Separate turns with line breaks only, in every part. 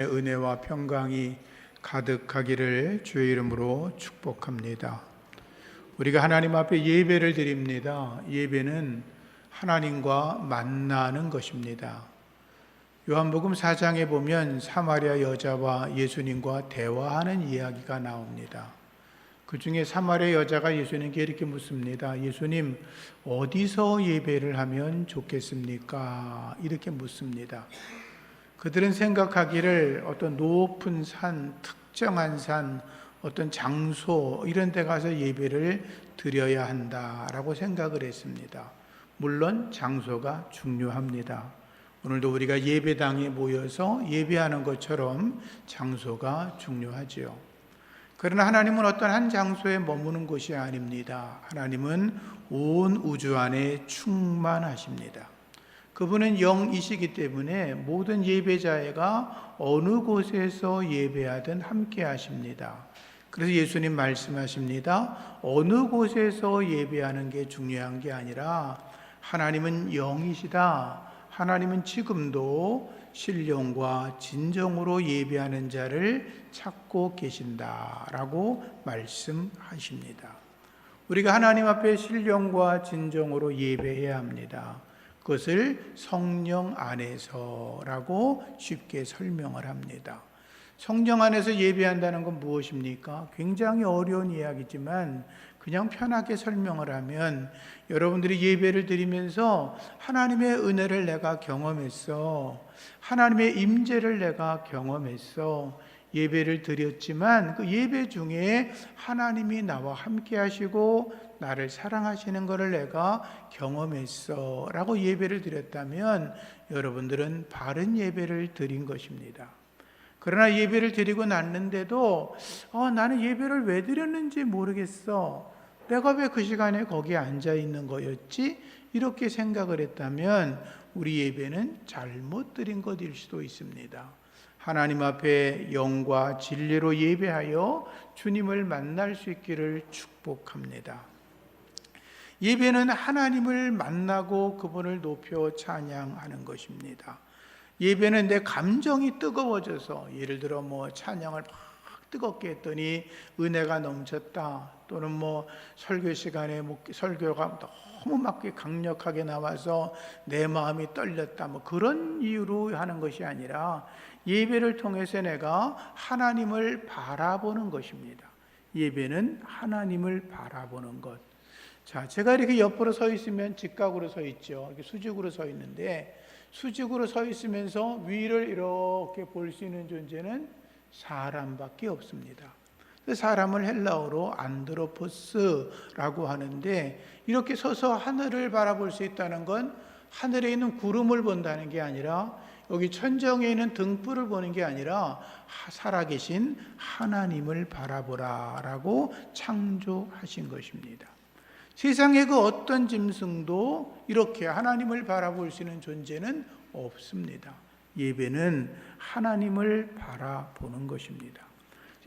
은혜와 평강이 가득하기를 주의 이름으로 축복합니다. 우리가 하나님 앞에 예배를 드립니다. 예배는 하나님과 만나는 것입니다. 요한복음 4장에 보면 사마리아 여자와 예수님과 대화하는 이야기가 나옵니다. 그 중에 사마리아 여자가 예수님께 이렇게 묻습니다. 예수님, 어디서 예배를 하면 좋겠습니까? 이렇게 묻습니다. 그들은 생각하기를 어떤 높은 산, 특정한 산, 어떤 장소 이런 데 가서 예배를 드려야 한다라고 생각을 했습니다. 물론 장소가 중요합니다. 오늘도 우리가 예배당에 모여서 예배하는 것처럼 장소가 중요하지요. 그러나 하나님은 어떤 한 장소에 머무는 것이 아닙니다. 하나님은 온 우주 안에 충만하십니다. 그분은 영이시기 때문에 모든 예배자가 어느 곳에서 예배하든 함께 하십니다. 그래서 예수님 말씀하십니다. 어느 곳에서 예배하는 게 중요한 게 아니라 하나님은 영이시다. 하나님은 지금도 신령과 진정으로 예배하는 자를 찾고 계신다라고 말씀하십니다. 우리가 하나님 앞에 신령과 진정으로 예배해야 합니다. 그것을 성령 안에서라고 쉽게 설명을 합니다. 성령 안에서 예배한다는 건 무엇입니까? 굉장히 어려운 이야기지만 그냥 편하게 설명을 하면 여러분들이 예배를 드리면서 하나님의 은혜를 내가 경험했어. 하나님의 임재를 내가 경험했어. 예배를 드렸지만 그 예배 중에 하나님이 나와 함께 하시고 나를 사랑하시는 것을 내가 경험했어 라고 예배를 드렸다면 여러분들은 바른 예배를 드린 것입니다. 그러나 예배를 드리고 났는데도 나는 예배를 왜 드렸는지 모르겠어. 내가 왜 그 시간에 거기에 앉아 있는 거였지? 이렇게 생각을 했다면 우리 예배는 잘못 드린 것일 수도 있습니다. 하나님 앞에 영과 진리로 예배하여 주님을 만날 수 있기를 축복합니다. 예배는 하나님을 만나고 그분을 높여 찬양하는 것입니다. 예배는 내 감정이 뜨거워져서 예를 들어 찬양을 막 뜨겁게 했더니 은혜가 넘쳤다. 또는 설교 시간에 설교가 너무 막 강력하게 나와서 내 마음이 떨렸다. 그런 이유로 하는 것이 아니라 예배를 통해서 내가 하나님을 바라보는 것입니다. 예배는 하나님을 바라보는 것. 자, 제가 이렇게 옆으로 서 있으면 직각으로 서 있죠. 이렇게 수직으로 서 있는데 수직으로 서 있으면서 위를 이렇게 볼 수 있는 존재는 사람밖에 없습니다. 사람을 헬라어로 안드로포스라고 하는데 이렇게 서서 하늘을 바라볼 수 있다는 건 하늘에 있는 구름을 본다는 게 아니라 여기 천정에 있는 등불을 보는 게 아니라 살아계신 하나님을 바라보라라고 창조하신 것입니다. 세상의 그 어떤 짐승도 이렇게 하나님을 바라볼 수 있는 존재는 없습니다. 예배는 하나님을 바라보는 것입니다.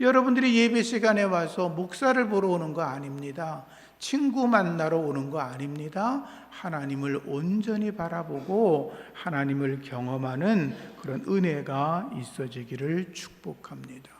여러분들이 예배 시간에 와서 목사를 보러 오는 거 아닙니다. 친구 만나러 오는 거 아닙니다. 하나님을 온전히 바라보고 하나님을 경험하는 그런 은혜가 있어지기를 축복합니다.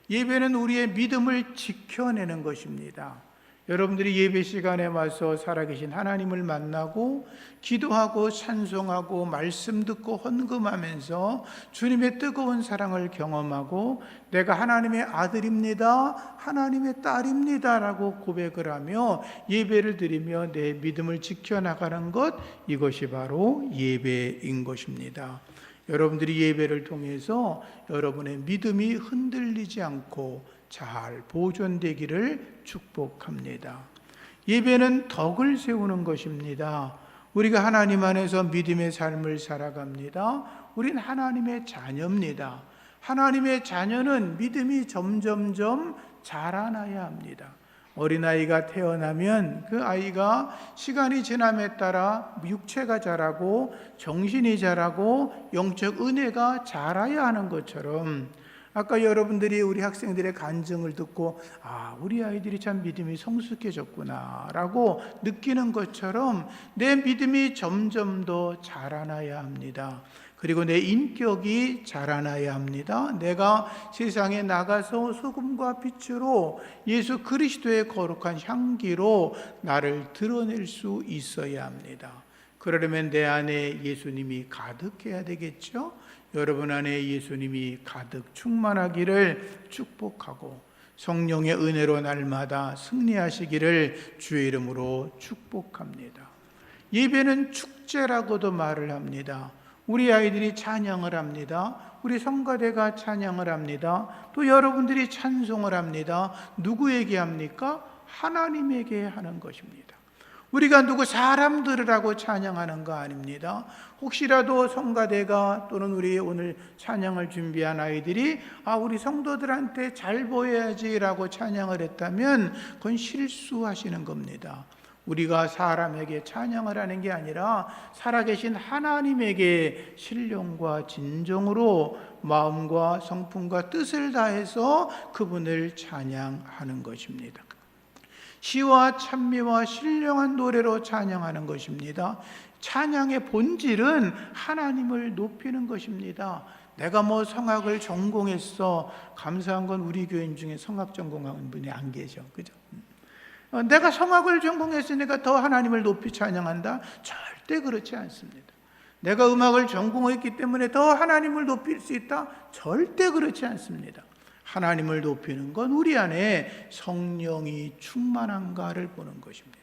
예배는 우리의 믿음을 지켜내는 것입니다. 여러분들이 예배 시간에 와서 살아계신 하나님을 만나고 기도하고 찬송하고 말씀 듣고 헌금하면서 주님의 뜨거운 사랑을 경험하고 내가 하나님의 아들입니다, 하나님의 딸입니다 라고 고백을 하며 예배를 드리며 내 믿음을 지켜나가는 것, 이것이 바로 예배인 것입니다. 여러분들이 예배를 통해서 여러분의 믿음이 흔들리지 않고 잘 보존되기를 축복합니다. 예배는 덕을 세우는 것입니다. 우리가 하나님 안에서 믿음의 삶을 살아갑니다. 우린 하나님의 자녀입니다. 하나님의 자녀는 믿음이 점점점 자라나야 합니다. 어린아이가 태어나면 그 아이가 시간이 지남에 따라 육체가 자라고 정신이 자라고 영적 은혜가 자라야 하는 것처럼 아까 여러분들이 우리 학생들의 간증을 듣고 우리 아이들이 참 믿음이 성숙해졌구나 라고 느끼는 것처럼 내 믿음이 점점 더 자라나야 합니다. 그리고 내 인격이 자라나야 합니다. 내가 세상에 나가서 소금과 빛으로 예수 그리스도의 거룩한 향기로 나를 드러낼 수 있어야 합니다. 그러려면 내 안에 예수님이 가득해야 되겠죠? 여러분 안에 예수님이 가득 충만하기를 축복하고 성령의 은혜로 날마다 승리하시기를 주의 이름으로 축복합니다. 예배는 축제라고도 말을 합니다. 우리 아이들이 찬양을 합니다. 우리 성가대가 찬양을 합니다. 또 여러분들이 찬송을 합니다. 누구에게 합니까? 하나님에게 하는 것입니다. 우리가 누구 사람 들으라고 찬양하는 거 아닙니다. 혹시라도 성가대가 또는 우리 오늘 찬양을 준비한 아이들이 우리 성도들한테 잘 보여야지라고 찬양을 했다면 그건 실수하시는 겁니다. 우리가 사람에게 찬양을 하는 게 아니라 살아계신 하나님에게 신령과 진정으로 마음과 성품과 뜻을 다해서 그분을 찬양하는 것입니다. 시와 찬미와 신령한 노래로 찬양하는 것입니다. 찬양의 본질은 하나님을 높이는 것입니다. 내가 성악을 전공했어. 감사한 건 우리 교인 중에 성악 전공한 분이 안 계셔. 그죠? 내가 성악을 전공했으니까 더 하나님을 높이 찬양한다? 절대 그렇지 않습니다. 내가 음악을 전공했기 때문에 더 하나님을 높일 수 있다? 절대 그렇지 않습니다. 하나님을 높이는 건 우리 안에 성령이 충만한가를 보는 것입니다.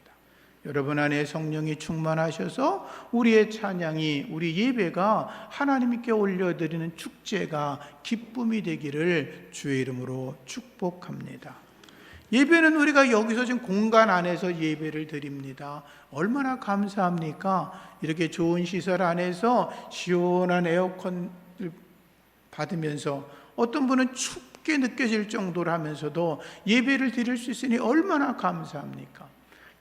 여러분 안에 성령이 충만하셔서 우리의 찬양이, 우리 예배가 하나님께 올려드리는 축제가 기쁨이 되기를 주의 이름으로 축복합니다. 예배는 우리가 여기서 지금 공간 안에서 예배를 드립니다. 얼마나 감사합니까? 이렇게 좋은 시설 안에서 시원한 에어컨을 받으면서 어떤 분은 춥게 느껴질 정도로 하면서도 예배를 드릴 수 있으니 얼마나 감사합니까?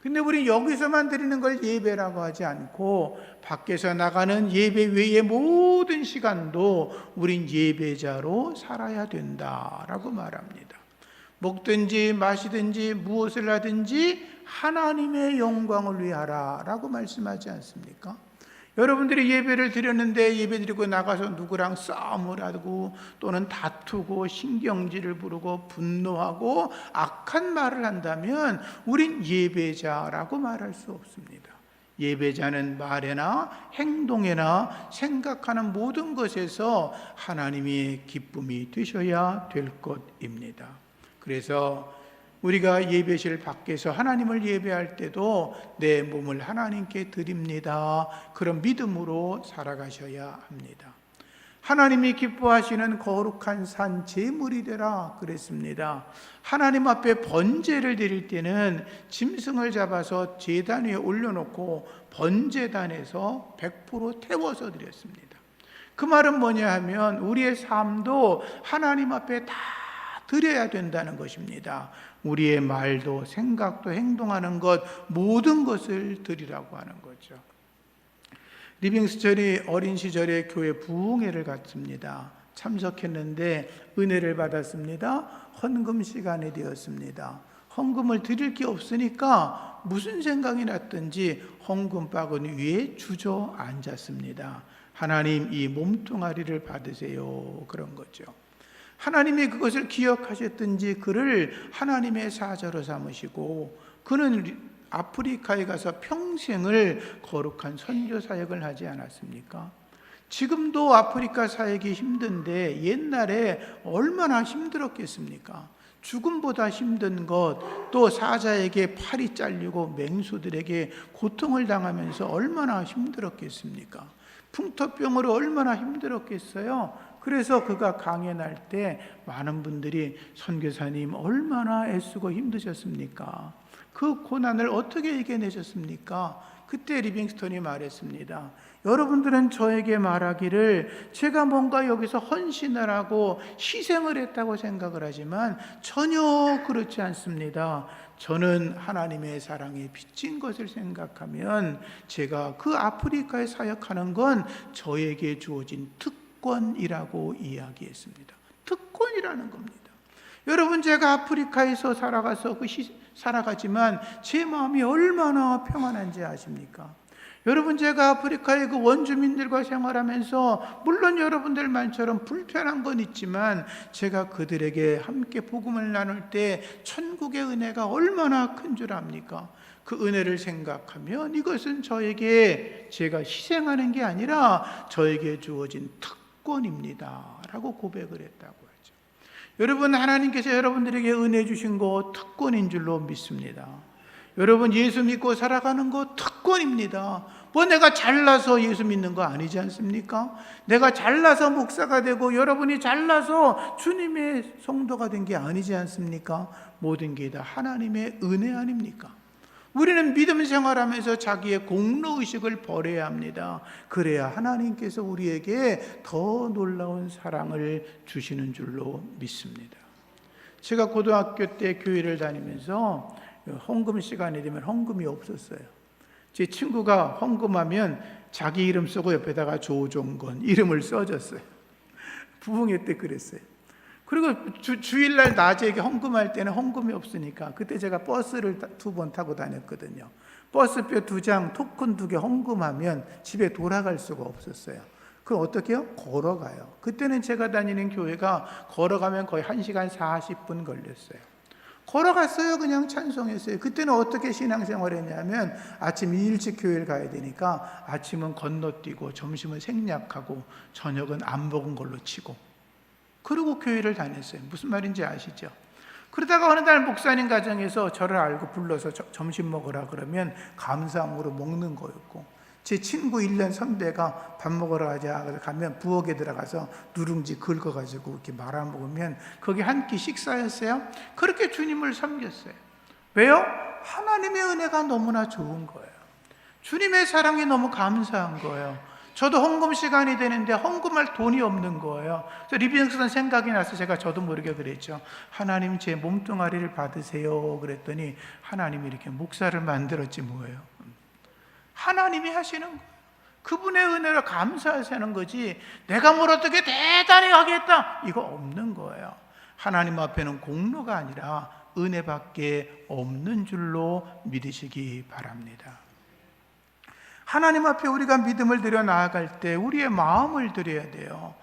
근데 우리 여기서만 드리는 걸 예배라고 하지 않고 밖에서 나가는 예배 외의 모든 시간도 우린 예배자로 살아야 된다라고 말합니다. 먹든지 마시든지 무엇을 하든지 하나님의 영광을 위하라 라고 말씀하지 않습니까? 여러분들이 예배를 드렸는데 예배 드리고 나가서 누구랑 싸움을 하고 또는 다투고 신경질을 부르고 분노하고 악한 말을 한다면 우린 예배자라고 말할 수 없습니다. 예배자는 말에나 행동에나 생각하는 모든 것에서 하나님의 기쁨이 되셔야 될 것입니다. 그래서 우리가 예배실 밖에서 하나님을 예배할 때도 내 몸을 하나님께 드립니다. 그런 믿음으로 살아가셔야 합니다. 하나님이 기뻐하시는 거룩한 산 제물이 되라 그랬습니다. 하나님 앞에 번제를 드릴 때는 짐승을 잡아서 제단 위에 올려놓고 번제단에서 100% 태워서 드렸습니다. 그 말은 뭐냐 하면 우리의 삶도 하나님 앞에 다 드려야 된다는 것입니다. 우리의 말도 생각도 행동하는 것 모든 것을 드리라고 하는 거죠. 리빙스턴이 어린 시절에 교회 부흥회를 갔습니다. 참석했는데 은혜를 받았습니다. 헌금 시간이 되었습니다. 헌금을 드릴 게 없으니까 무슨 생각이 났든지 헌금 바구니 위에 주저앉았습니다. 하나님 이 몸뚱아리를 받으세요. 그런 거죠. 하나님이 그것을 기억하셨든지 그를 하나님의 사자로 삼으시고 그는 아프리카에 가서 평생을 거룩한 선교 사역을 하지 않았습니까? 지금도 아프리카 사역이 힘든데 옛날에 얼마나 힘들었겠습니까? 죽음보다 힘든 것, 또 사자에게 팔이 잘리고 맹수들에게 고통을 당하면서 얼마나 힘들었겠습니까? 풍토병으로 얼마나 힘들었겠어요? 그래서 그가 강연할 때 많은 분들이 선교사님 얼마나 애쓰고 힘드셨습니까? 그 고난을 어떻게 이겨내셨습니까? 그때 리빙스턴이 말했습니다. 여러분들은 저에게 말하기를 제가 뭔가 여기서 헌신을 하고 희생을 했다고 생각을 하지만 전혀 그렇지 않습니다. 저는 하나님의 사랑에 빚진 것을 생각하면 제가 그 아프리카에 사역하는 건 저에게 주어진 특권이라고 이야기했습니다. 특권이라는 겁니다. 여러분 제가 아프리카에서 살아가지만 제 마음이 얼마나 평안한지 아십니까? 여러분, 제가 아프리카의 그 원주민들과 생활하면서 물론 여러분들만처럼 불편한 건 있지만 제가 그들에게 함께 복음을 나눌 때 천국의 은혜가 얼마나 큰 줄 압니까? 그 은혜를 생각하면 이것은 저에게 제가 희생하는 게 아니라 저에게 주어진 특권입니다 라고 고백을 했다고 하죠. 여러분, 하나님께서 여러분들에게 은혜 주신 거 특권인 줄로 믿습니다. 여러분, 예수 믿고 살아가는 거 특권입니다. 뭐 내가 잘나서 예수 믿는 거 아니지 않습니까? 내가 잘나서 목사가 되고 여러분이 잘나서 주님의 성도가 된 게 아니지 않습니까? 모든 게 다 하나님의 은혜 아닙니까? 우리는 믿음 생활하면서 자기의 공로의식을 버려야 합니다. 그래야 하나님께서 우리에게 더 놀라운 사랑을 주시는 줄로 믿습니다. 제가 고등학교 때 교회를 다니면서 헌금 시간이 되면 헌금이 없었어요. 제 친구가 헌금하면 자기 이름 쓰고 옆에다가 조종건 이름을 써줬어요. 부흥회 때 그랬어요. 그리고 주일날 낮에 헌금할 때는 헌금이 없으니까 그때 제가 버스를 2번 타고 다녔거든요. 버스표 2장, 토큰 2개 헌금하면 집에 돌아갈 수가 없었어요. 그럼 어떻게 해요? 걸어가요. 그때는 제가 다니는 교회가 걸어가면 거의 1시간 40분 걸렸어요. 걸어갔어요. 그냥 찬송했어요. 그때는 어떻게 신앙생활 했냐면 아침 일찍 교회를 가야 되니까 아침은 건너뛰고 점심은 생략하고 저녁은 안 먹은 걸로 치고 그리고 교회를 다녔어요. 무슨 말인지 아시죠? 그러다가 어느 날 목사님 가정에서 저를 알고 불러서 점심 먹으라 그러면 감사함으로 먹는 거였고, 제 친구 1년 선배가 밥 먹으러 가자 가면 부엌에 들어가서 누룽지 긁어가지고 이렇게 말아 먹으면 거기 한 끼 식사였어요. 그렇게 주님을 섬겼어요. 왜요? 하나님의 은혜가 너무나 좋은 거예요. 주님의 사랑이 너무 감사한 거예요. 저도 헌금 시간이 되는데 헌금할 돈이 없는 거예요. 그래서 리빙스턴 생각이 나서 제가 저도 모르게 그랬죠. 하나님, 제 몸뚱아리를 받으세요. 그랬더니 하나님이 이렇게 목사를 만들었지 뭐예요. 하나님이 하시는 거예요. 그분의 은혜를 감사하시는 거지 내가 뭘 어떻게 대단히 하겠다 이거 없는 거예요. 하나님 앞에는 공로가 아니라 은혜밖에 없는 줄로 믿으시기 바랍니다. 하나님 앞에 우리가 믿음을 드려 나아갈 때 우리의 마음을 드려야 돼요.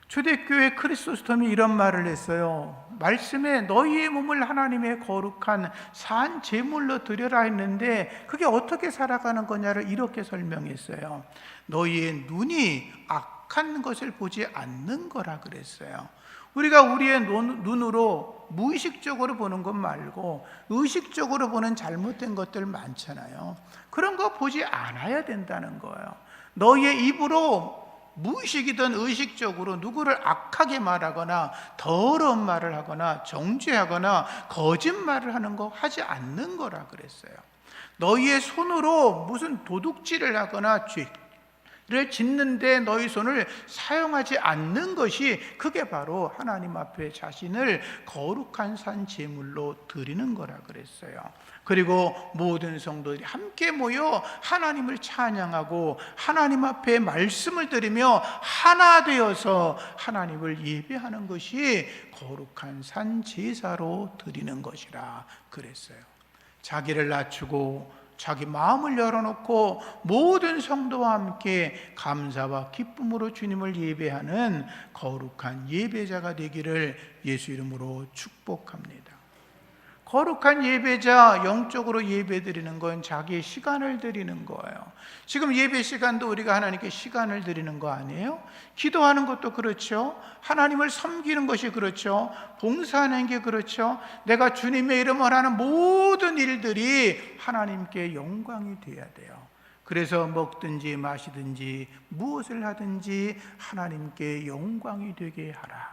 초대교회 크리소스톰이 이런 말을 했어요. 말씀에 너희의 몸을 하나님의 거룩한 산 제물로 드려라 했는데 그게 어떻게 살아가는 거냐를 이렇게 설명했어요. 너희의 눈이 악한 것을 보지 않는 거라 그랬어요. 우리가 우리의 눈으로 무의식적으로 보는 것 말고 의식적으로 보는 잘못된 것들 많잖아요. 그런 거 보지 않아야 된다는 거예요. 너희의 입으로 무의식이든 의식적으로 누구를 악하게 말하거나 더러운 말을 하거나 정죄하거나 거짓말을 하는 거 하지 않는 거라 그랬어요. 너희의 손으로 무슨 도둑질을 하거나 죄를 짓는데 너희 손을 사용하지 않는 것이 그게 바로 하나님 앞에 자신을 거룩한 산 제물로 드리는 거라 그랬어요. 그리고 모든 성도들이 함께 모여 하나님을 찬양하고 하나님 앞에 말씀을 드리며 하나 되어서 하나님을 예배하는 것이 거룩한 산 제사로 드리는 것이라 그랬어요. 자기를 낮추고 자기 마음을 열어놓고 모든 성도와 함께 감사와 기쁨으로 주님을 예배하는 거룩한 예배자가 되기를 예수 이름으로 축복합니다. 거룩한 예배자, 영적으로 예배드리는 건 자기의 시간을 드리는 거예요. 지금 예배 시간도 우리가 하나님께 시간을 드리는 거 아니에요? 기도하는 것도 그렇죠. 하나님을 섬기는 것이 그렇죠. 봉사하는 게 그렇죠. 내가 주님의 이름을 하는 모든 일들이 하나님께 영광이 돼야 돼요. 그래서 먹든지 마시든지 무엇을 하든지 하나님께 영광이 되게 하라.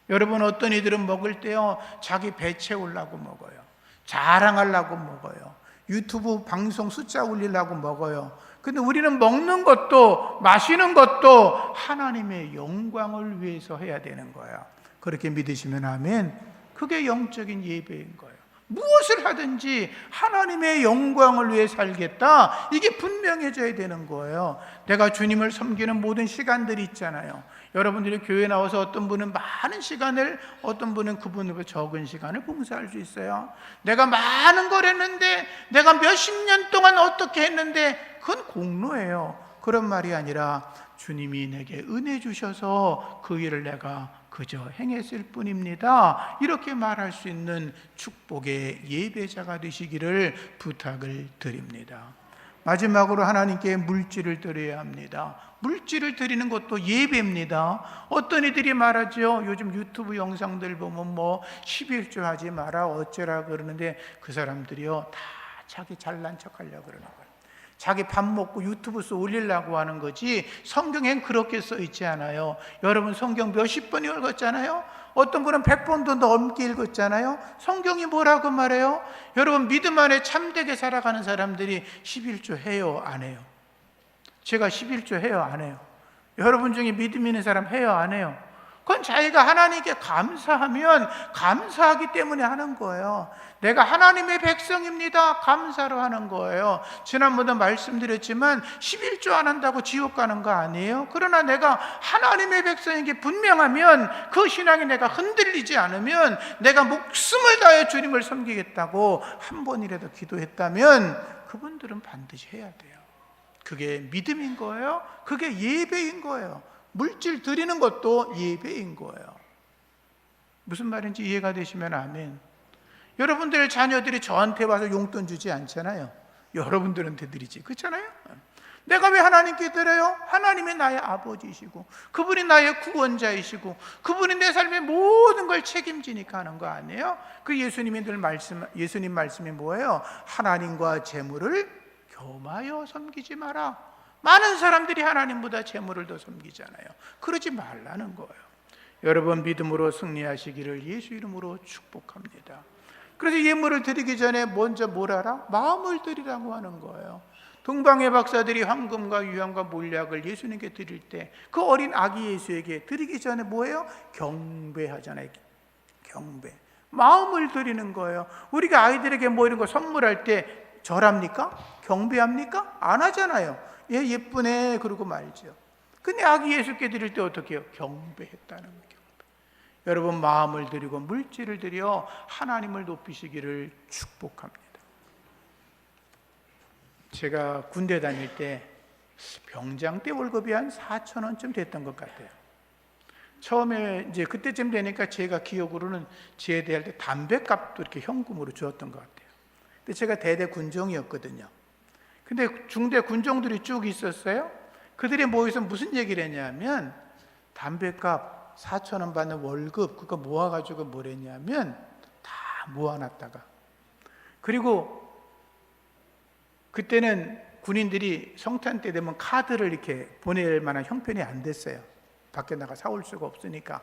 여러분, 어떤 이들은 먹을 때요 자기 배 채우려고 먹어요. 자랑하려고 먹어요. 유튜브 방송 숫자 올리려고 먹어요. 근데 우리는 먹는 것도 마시는 것도 하나님의 영광을 위해서 해야 되는 거예요. 그렇게 믿으시면 아멘. 그게 영적인 예배인 거예요. 무엇을 하든지 하나님의 영광을 위해 살겠다, 이게 분명해져야 되는 거예요. 내가 주님을 섬기는 모든 시간들이 있잖아요. 여러분들이 교회 나와서 어떤 분은 많은 시간을, 어떤 분은 그분보다 적은 시간을 봉사할 수 있어요. 내가 많은 걸 했는데, 내가 몇십 년 동안 어떻게 했는데, 그건 공로예요. 그런 말이 아니라 주님이 내게 은혜 주셔서 그 일을 내가 그저 행했을 뿐입니다, 이렇게 말할 수 있는 축복의 예배자가 되시기를 부탁을 드립니다. 마지막으로 하나님께 물질을 드려야 합니다. 물질을 드리는 것도 예배입니다. 어떤 이들이 말하죠. 요즘 유튜브 영상들 보면 11조 하지 마라 어쩌라 그러는데, 그 사람들이요 다 자기 잘난 척 하려고 그러는 거예요. 자기 밥 먹고 유튜브에서 올리려고 하는 거지, 성경엔 그렇게 써 있지 않아요. 여러분 성경 몇십 번 읽었잖아요. 어떤 분은 100번도 넘게 읽었잖아요. 성경이 뭐라고 말해요? 여러분, 믿음 안에 참되게 살아가는 사람들이 11조 해요, 안 해요? 제가 11조 해요, 안 해요? 여러분 중에 믿음 있는 사람 해요, 안 해요? 그건 자기가 하나님께 감사하면 감사하기 때문에 하는 거예요. 내가 하나님의 백성입니다, 감사로 하는 거예요. 지난번에 말씀드렸지만 11조 안 한다고 지옥 가는 거 아니에요? 그러나 내가 하나님의 백성인 게 분명하면, 그 신앙이 내가 흔들리지 않으면, 내가 목숨을 다해 주님을 섬기겠다고 한 번이라도 기도했다면 그분들은 반드시 해야 돼요. 그게 믿음인 거예요. 그게 예배인 거예요. 물질 드리는 것도 예배인 거예요. 무슨 말인지 이해가 되시면 아멘. 여러분들의 자녀들이 저한테 와서 용돈 주지 않잖아요. 여러분들한테 드리지, 그렇잖아요? 내가 왜 하나님께 드려요? 하나님이 나의 아버지이시고, 그분이 나의 구원자이시고, 그분이 내 삶의 모든 걸 책임지니까 하는 거 아니에요? 그 예수님 말씀이 뭐예요? 하나님과 재물을 겸하여 섬기지 마라. 많은 사람들이 하나님보다 재물을 더 섬기잖아요. 그러지 말라는 거예요. 여러분, 믿음으로 승리하시기를 예수 이름으로 축복합니다. 그래서 예물을 드리기 전에 먼저 뭘 하라? 마음을 드리라고 하는 거예요. 동방의 박사들이 황금과 유황과 몰약을 예수님께 드릴 때, 그 어린 아기 예수에게 드리기 전에 뭐예요? 경배하잖아요. 경배. 마음을 드리는 거예요. 우리가 아이들에게 이런 거 선물할 때 절합니까? 경배합니까? 안 하잖아요. 얘 예쁘네 그러고 말죠. 근데 아기 예수께 드릴 때 어떻게 해요? 경배했다는 거예요. 여러분, 마음을 드리고 물질을 드려 하나님을 높이시기를 축복합니다. 제가 군대 다닐 때 병장 때 월급이 한 4,000원쯤 됐던 것 같아요. 처음에 이제 그때쯤 되니까 제가 기억으로는 제대할 때 담배값도 이렇게 현금으로 주었던 것 같아요. 근데 제가 대대 군종이었거든요. 근데 중대 군종들이 쭉 있었어요. 그들이 모여서 무슨 얘기를 했냐면, 담배값 4,000원 받는 월급 그거 모아가지고 뭘 했냐면 다 모아놨다가, 그리고 그때는 군인들이 성탄 때 되면 카드를 이렇게 보낼 만한 형편이 안 됐어요. 밖에 나가 사올 수가 없으니까.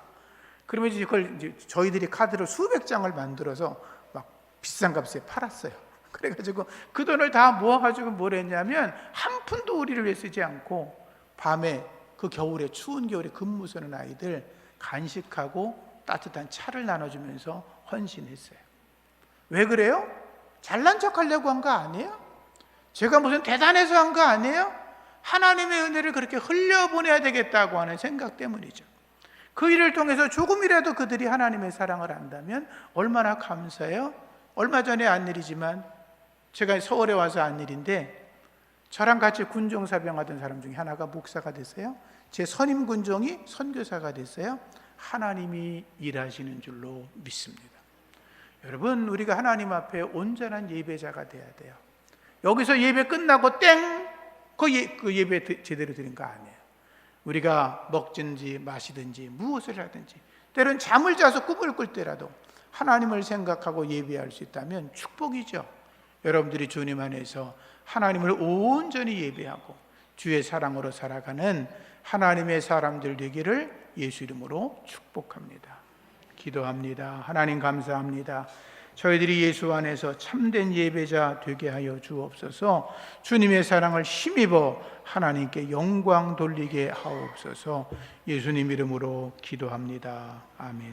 그러면 이제 그걸 저희들이 카드를 수백 장을 만들어서 막 비싼 값에 팔았어요. 그래가지고 그 돈을 다 모아가지고 뭘 했냐면, 한 푼도 우리를 위해 쓰지 않고 밤에 그 겨울에, 추운 겨울에 근무 서는 아이들 간식하고 따뜻한 차를 나눠주면서 헌신했어요. 왜 그래요? 잘난 척 하려고 한 거 아니에요? 제가 무슨 대단해서 한 거 아니에요? 하나님의 은혜를 그렇게 흘려보내야 되겠다고 하는 생각 때문이죠. 그 일을 통해서 조금이라도 그들이 하나님의 사랑을 안다면 얼마나 감사해요? 얼마 전에 한 일이지만, 제가 서울에 와서 한 일인데, 저랑 같이 군종사병하던 사람 중에 하나가 목사가 됐어요. 제 선임 군종이 선교사가 됐어요. 하나님이 일하시는 줄로 믿습니다. 여러분, 우리가 하나님 앞에 온전한 예배자가 돼야 돼요. 여기서 예배 끝나고 땡! 그 예배 제대로 드린 거 아니에요. 우리가 먹든지 마시든지 무엇을 하든지, 때론 잠을 자서 꿈을 꿀 때라도 하나님을 생각하고 예배할 수 있다면 축복이죠. 여러분들이 주님 안에서 하나님을 온전히 예배하고 주의 사랑으로 살아가는 하나님의 사람들 되기를 예수 이름으로 축복합니다. 기도합니다. 하나님, 감사합니다. 저희들이 예수 안에서 참된 예배자 되게 하여 주옵소서. 주님의 사랑을 힘입어 하나님께 영광 돌리게 하옵소서. 예수님 이름으로 기도합니다. 아멘.